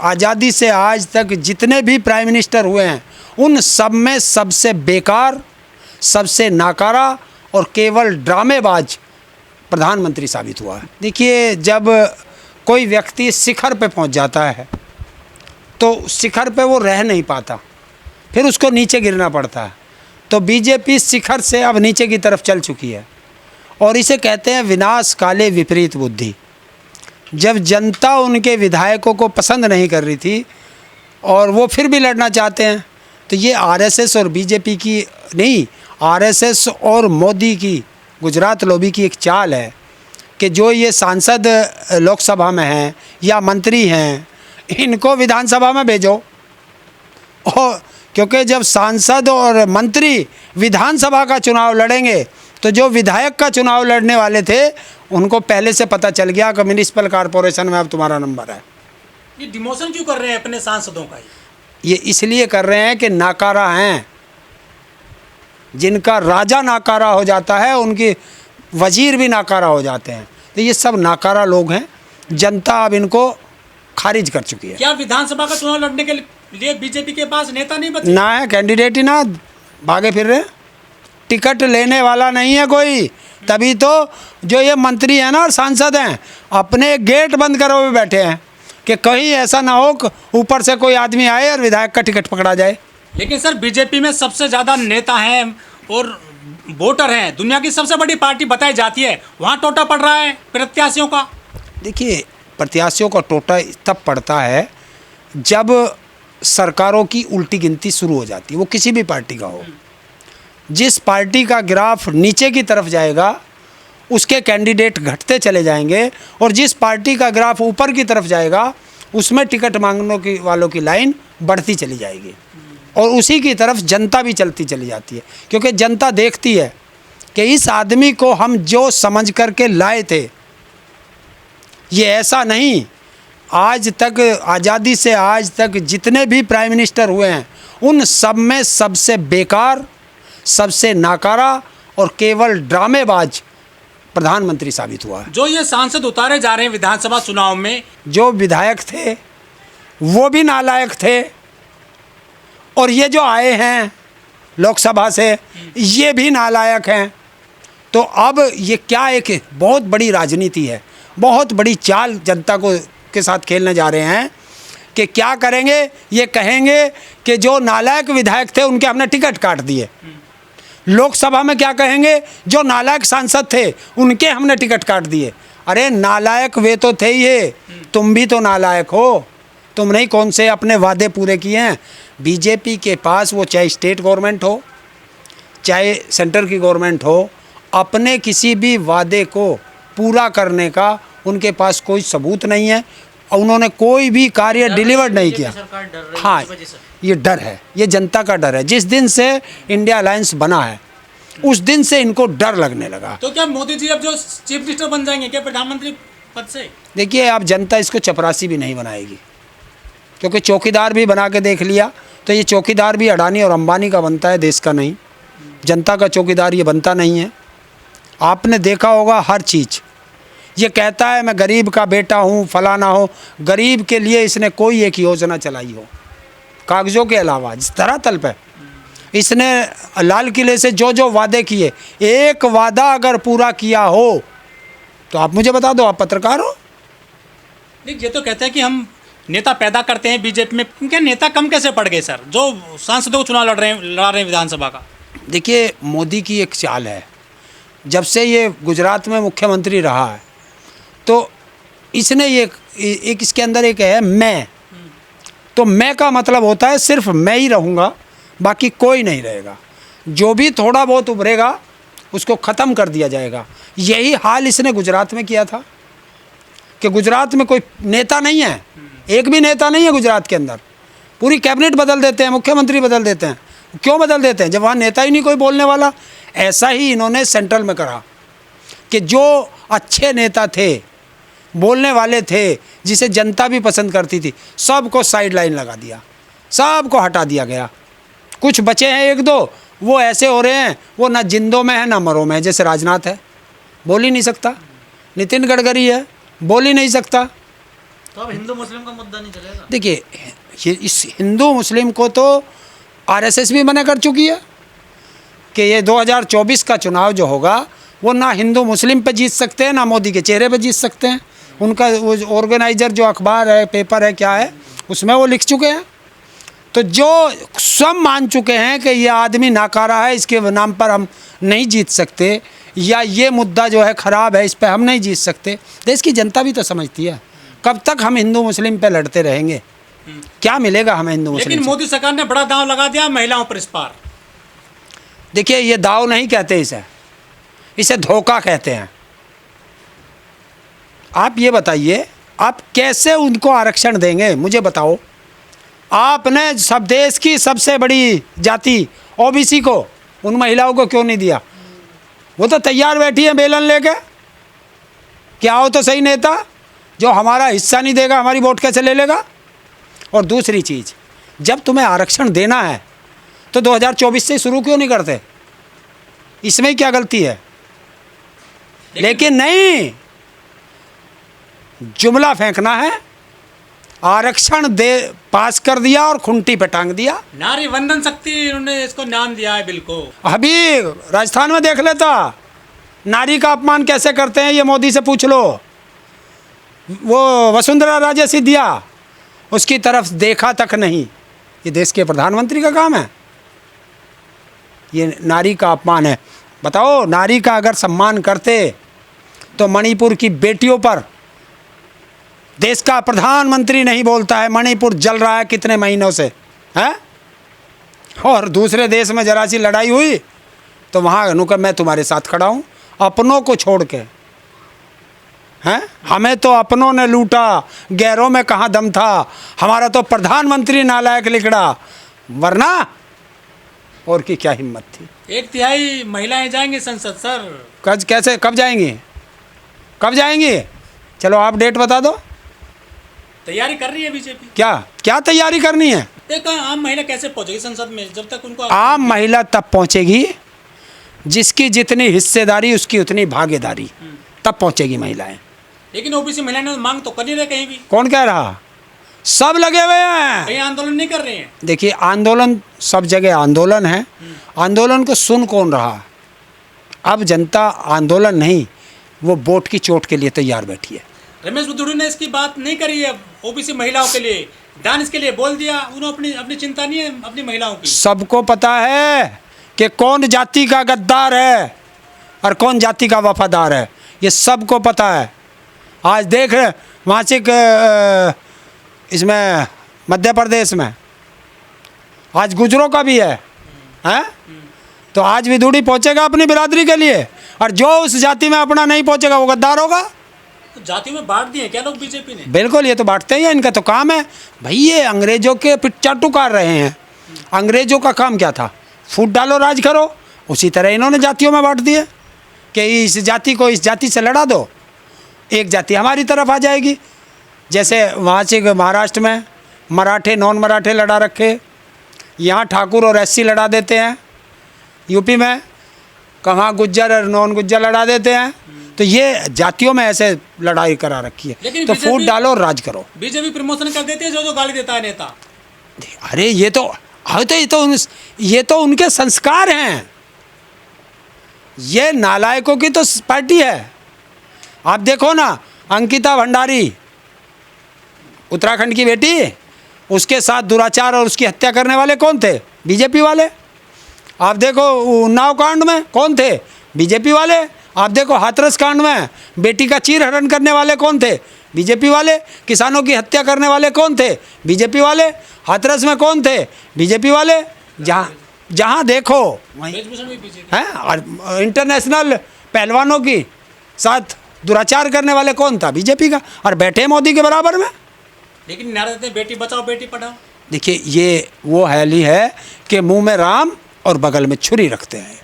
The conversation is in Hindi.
आज़ादी से आज तक जितने भी प्राइम मिनिस्टर हुए हैं उन सब में सबसे बेकार, सबसे नाकारा और केवल ड्रामेबाज प्रधानमंत्री साबित हुआ है। देखिए, जब कोई व्यक्ति शिखर पे पहुंच जाता है तो शिखर पे वो रह नहीं पाता, फिर उसको नीचे गिरना पड़ता है। तो बीजेपी शिखर से अब नीचे की तरफ चल चुकी है और इसे कहते हैं विनाश काले विपरीत बुद्धि। जब जनता उनके विधायकों को पसंद नहीं कर रही थी और वो फिर भी लड़ना चाहते हैं, तो ये आरएसएस और बीजेपी की नहीं, आरएसएस और मोदी की गुजरात लॉबी की एक चाल है कि जो ये सांसद लोकसभा में हैं या मंत्री हैं, इनको विधानसभा में भेजो। और क्योंकि जब सांसद और मंत्री विधानसभा का चुनाव लड़ेंगे तो जो विधायक का चुनाव लड़ने वाले थे उनको पहले से पता चल गया कि म्युनिसिपल कॉरपोरेशन में अब तुम्हारा नंबर है। ये डिमोशन क्यों कर रहे हैं अपने सांसदों का? ये इसलिए कर रहे हैं कि नाकारा हैं। जिनका राजा नाकारा हो जाता है उनके वजीर भी नाकारा हो जाते हैं। तो ये सब नाकारा लोग हैं। जनता अब इनको खारिज कर चुकी है। क्या विधानसभा का चुनाव लड़ने के लिए बीजेपी के पास नेता नहीं बचे? ना है, कैंडिडेट ही ना भागे फिर रहे, टिकट लेने वाला नहीं है कोई। तभी तो जो ये मंत्री हैं ना और सांसद हैं अपने गेट बंद करे हुए बैठे हैं कि कहीं ऐसा ना हो कि ऊपर से कोई आदमी आए और विधायक का टिकट पकड़ा जाए। लेकिन सर, बीजेपी में सबसे ज़्यादा नेता हैं और वोटर हैं, दुनिया की सबसे बड़ी पार्टी बताई जाती है, वहाँ टोटा पड़ रहा है प्रत्याशियों का। देखिए, प्रत्याशियों का टोटा तब पड़ता है जब सरकारों की उल्टी गिनती शुरू हो जाती है, वो किसी भी पार्टी का हो। जिस पार्टी का ग्राफ नीचे की तरफ जाएगा उसके कैंडिडेट घटते चले जाएंगे और जिस पार्टी का ग्राफ ऊपर की तरफ जाएगा उसमें टिकट मांगने की वालों की लाइन बढ़ती चली जाएगी और उसी की तरफ जनता भी चलती चली जाती है। क्योंकि जनता देखती है कि इस आदमी को हम जो समझ करके लाए थे ये ऐसा नहीं। आज तक आज़ादी से आज तक जितने भी प्राइम मिनिस्टर हुए हैं उन सब में सबसे बेकार, सबसे नाकारा और केवल ड्रामेबाज प्रधानमंत्री साबित हुआ है। जो ये सांसद उतारे जा रहे हैं विधानसभा चुनाव में, जो विधायक थे वो भी नालायक थे और ये जो आए हैं लोकसभा से ये भी नालायक हैं। तो अब ये क्या एक बहुत बड़ी राजनीति है, बहुत बड़ी चाल जनता को के साथ खेलने जा रहे हैं कि क्या करेंगे। ये कहेंगे कि जो नालायक विधायक थे उनके हमने टिकट काट दिए। लोकसभा में क्या कहेंगे, जो नालायक सांसद थे उनके हमने टिकट काट दिए। अरे नालायक वे तो थे, ये तुम भी तो नालायक हो। तुमने कौन से अपने वादे पूरे किए हैं? बीजेपी के पास वो चाहे स्टेट गवर्नमेंट हो चाहे सेंटर की गवर्नमेंट हो, अपने किसी भी वादे को पूरा करने का उनके पास कोई सबूत नहीं है और उन्होंने कोई भी कार्य डिलीवर नहीं किया। हाँ, ये डर है, ये जनता का डर है। जिस दिन से इंडिया अलायंस बना है उस दिन से इनको डर लगने लगा। तो क्या मोदी जी अब जो चीफ मिनिस्टर बन जाएंगे क्या प्रधानमंत्री पद से? देखिए, अब जनता इसको चपरासी भी नहीं बनाएगी, क्योंकि चौकीदार भी बना के देख लिया तो ये चौकीदार भी अडानी और अंबानी का बनता है, देश का नहीं। जनता का चौकीदार ये बनता नहीं है। आपने देखा होगा हर चीज़ ये कहता है मैं गरीब का बेटा हूँ, फलाना हो। गरीब के लिए इसने कोई एक योजना चलाई हो कागज़ों के अलावा? जिस तरह तल पे इसने लाल किले से जो जो वादे किए, एक वादा अगर पूरा किया हो तो आप मुझे बता दो, आप पत्रकार हो। नहीं, ये तो कहते हैं कि हम नेता पैदा करते हैं बीजेपी में, क्या नेता कम कैसे पड़ गए सर जो सांसदों को चुनाव लड़ा रहे हैं विधानसभा का? देखिए, मोदी की एक चाल है, जब से ये गुजरात में मुख्यमंत्री रहा है तो इसने ये एक इसके अंदर एक है मैं। तो मैं का मतलब होता है सिर्फ मैं ही रहूँगा, बाकी कोई नहीं रहेगा। जो भी थोड़ा बहुत उभरेगा उसको ख़त्म कर दिया जाएगा। यही हाल इसने गुजरात में किया था कि गुजरात में कोई नेता नहीं है, एक भी नेता नहीं है गुजरात के अंदर। पूरी कैबिनेट बदल देते हैं, मुख्यमंत्री बदल देते हैं। क्यों बदल देते हैं? जब वहाँ नेता ही नहीं कोई बोलने वाला। ऐसा ही इन्होंने सेंट्रल में करा कि जो अच्छे नेता थे, बोलने वाले थे, जिसे जनता भी पसंद करती थी, सबको साइड लाइन लगा दिया, सबको हटा दिया गया। कुछ बचे हैं एक दो, वो ऐसे हो रहे हैं वो ना जिंदों में है ना मरों में है। जैसे राजनाथ है, बोल ही नहीं सकता। नितिन गडकरी है, बोल ही नहीं सकता। तो अब हिंदू मुस्लिम का मुद्दा नहीं चलेगा। देखिए, इस हिंदू मुस्लिम को तो आरएसएस भी मना कर चुकी है कि ये 2024 का चुनाव जो होगा वो ना हिंदू मुस्लिम पे जीत सकते हैं, ना मोदी के चेहरे पे जीत सकते हैं। उनका वो ऑर्गेनाइजर जो अखबार है, पेपर है, क्या है, उसमें वो लिख चुके हैं। तो जो सब मान चुके हैं कि ये आदमी नाकारा है, इसके नाम पर हम नहीं जीत सकते, या ये मुद्दा जो है ख़राब है, इस पर हम नहीं जीत सकते। देश की जनता भी तो समझती है। कब तक हम हिंदू मुस्लिम पे लड़ते रहेंगे? क्या मिलेगा हमें हिंदू मुस्लिम लेकिन से? मोदी सरकार ने बड़ा दांव लगा दिया महिलाओं पर इस बार। देखिए, ये दाव नहीं कहते इसे धोखा कहते हैं। आप ये बताइए, आप कैसे उनको आरक्षण देंगे? मुझे बताओ। आपने सब देश की सबसे बड़ी जाति ओबीसी को, उन महिलाओं को क्यों नहीं दिया? वो तो तैयार बैठी है बेलन लेके कि आओ तो सही नेता, जो हमारा हिस्सा नहीं देगा हमारी वोट कैसे ले लेगा? और दूसरी चीज़, जब तुम्हें आरक्षण देना है तो 2024 से शुरू क्यों नहीं करते? इसमें क्या गलती है? लेकिन नहीं, जुमला फेंकना है, आरक्षण दे पास कर दिया और खुंटी पे टांग दिया। नारी वंदन शक्ति उन्होंने इसको नाम दिया है। बिल्कुल, अभी राजस्थान में देख लेता, नारी का अपमान कैसे करते हैं, ये मोदी से पूछ लो। वो वसुंधरा राजे सिंधिया, उसकी तरफ देखा तक नहीं। ये देश के प्रधानमंत्री का काम है? ये नारी का अपमान है। बताओ, नारी का अगर सम्मान करते तो मणिपुर की बेटियों पर देश का प्रधानमंत्री नहीं बोलता है। मणिपुर जल रहा है कितने महीनों से, हैं? और दूसरे देश में जरा सी लड़ाई हुई तो वहाँ अनुकर मैं तुम्हारे साथ खड़ा हूँ, अपनों को छोड़ के, हैं? हमें तो अपनों ने लूटा, गैरों में कहाँ दम था। हमारा तो प्रधानमंत्री नालायक लिखड़ा, वरना और की क्या हिम्मत थी? 1/3 महिलाएं जाएंगी संसद सर। कैसे, कब जाएंगी? कब जाएंगी? चलो आप डेट बता दो। तैयारी कर रही है बीजेपी। क्या तैयारी करनी है? एक आम महिला कैसे पहुंचेगी संसद में जब तक उनको? आम महिला तब पहुंचेगी जिसकी जितनी हिस्सेदारी उसकी उतनी भागीदारी, तब पहुंचेगी महिलाएं। लेकिन ओबीसी महिलाएं ने मांग तो कर नहीं रहे कहीं भी। कौन कह रहा? सब लगे हुए हैं, कहीं आंदोलन नहीं कर रहे हैं। देखिए, आंदोलन सब जगह आंदोलन है। आंदोलन को सुन कौन रहा? अब जनता आंदोलन नहीं, वो वोट की चोट के लिए तैयार बैठी है। रमेश बुद्धड़ू ने इसकी बात नहीं करी है ओबीसी महिलाओं के लिए, दानिश के लिए बोल दिया। उन्होंने अपनी चिंता नहीं है अपनी महिलाओं की। सबको पता है कि कौन जाति का गद्दार है और कौन जाति का वफादार है, ये सबको पता है। आज देख मासिक इसमें मध्य प्रदेश में आज गुजरों का भी है, हैं? तो आज विदुड़ी पहुंचेगा अपनी बिरादरी के लिए, और जो उस जाति में अपना नहीं पहुंचेगा वो गद्दार होगा। तो जाति में बांट दिए क्या लोग बीजेपी ने? बिल्कुल, ये तो बांटते ही हैं, इनका तो काम है भाई। ये अंग्रेजों के पिच्चाटू काट रहे हैं। अंग्रेजों का काम क्या था? फूट डालो, राज करो। उसी तरह इन्होंने जातियों में बांट दिए कि इस जाति को इस जाति से लड़ा दो, एक जाति हमारी तरफ आ जाएगी। जैसे वहाँ से महाराष्ट्र में मराठे नॉन मराठे लड़ा रखे, यहाँ ठाकुर और एससी लड़ा देते हैं। यूपी में कहाँ गुज्जर और नॉन गुज्जर लड़ा देते हैं। तो ये जातियों में ऐसे लड़ाई करा रखी है। तो फूट डालो और राज करो। बीजेपी प्रमोशन कर देती है जो गाली देता है नेता। अरे ये तो उनके संस्कार हैं। ये नालायकों की तो पार्टी है। आप देखो ना, अंकिता भंडारी, उत्तराखंड की बेटी, उसके साथ दुराचार और उसकी हत्या करने वाले कौन थे? बीजेपी वाले। आप देखो उन्नाव कांड में कौन थे? बीजेपी वाले। आप देखो हाथरस कांड में बेटी का चीर हरण करने वाले कौन थे? बीजेपी वाले। किसानों की हत्या करने वाले कौन थे? बीजेपी वाले। हाथरस में कौन थे? बीजेपी वाले। जहाँ देखो वहीं हैं। और इंटरनेशनल पहलवानों की साथ दुराचार करने वाले कौन था? बीजेपी का। और बैठे मोदी के बराबर में। लेकिन नारे देते हैं बेटी बचाओ बेटी पढ़ाओ। देखिए, ये वो हैली है कि मुंह में राम और बगल में छुरी रखते हैं।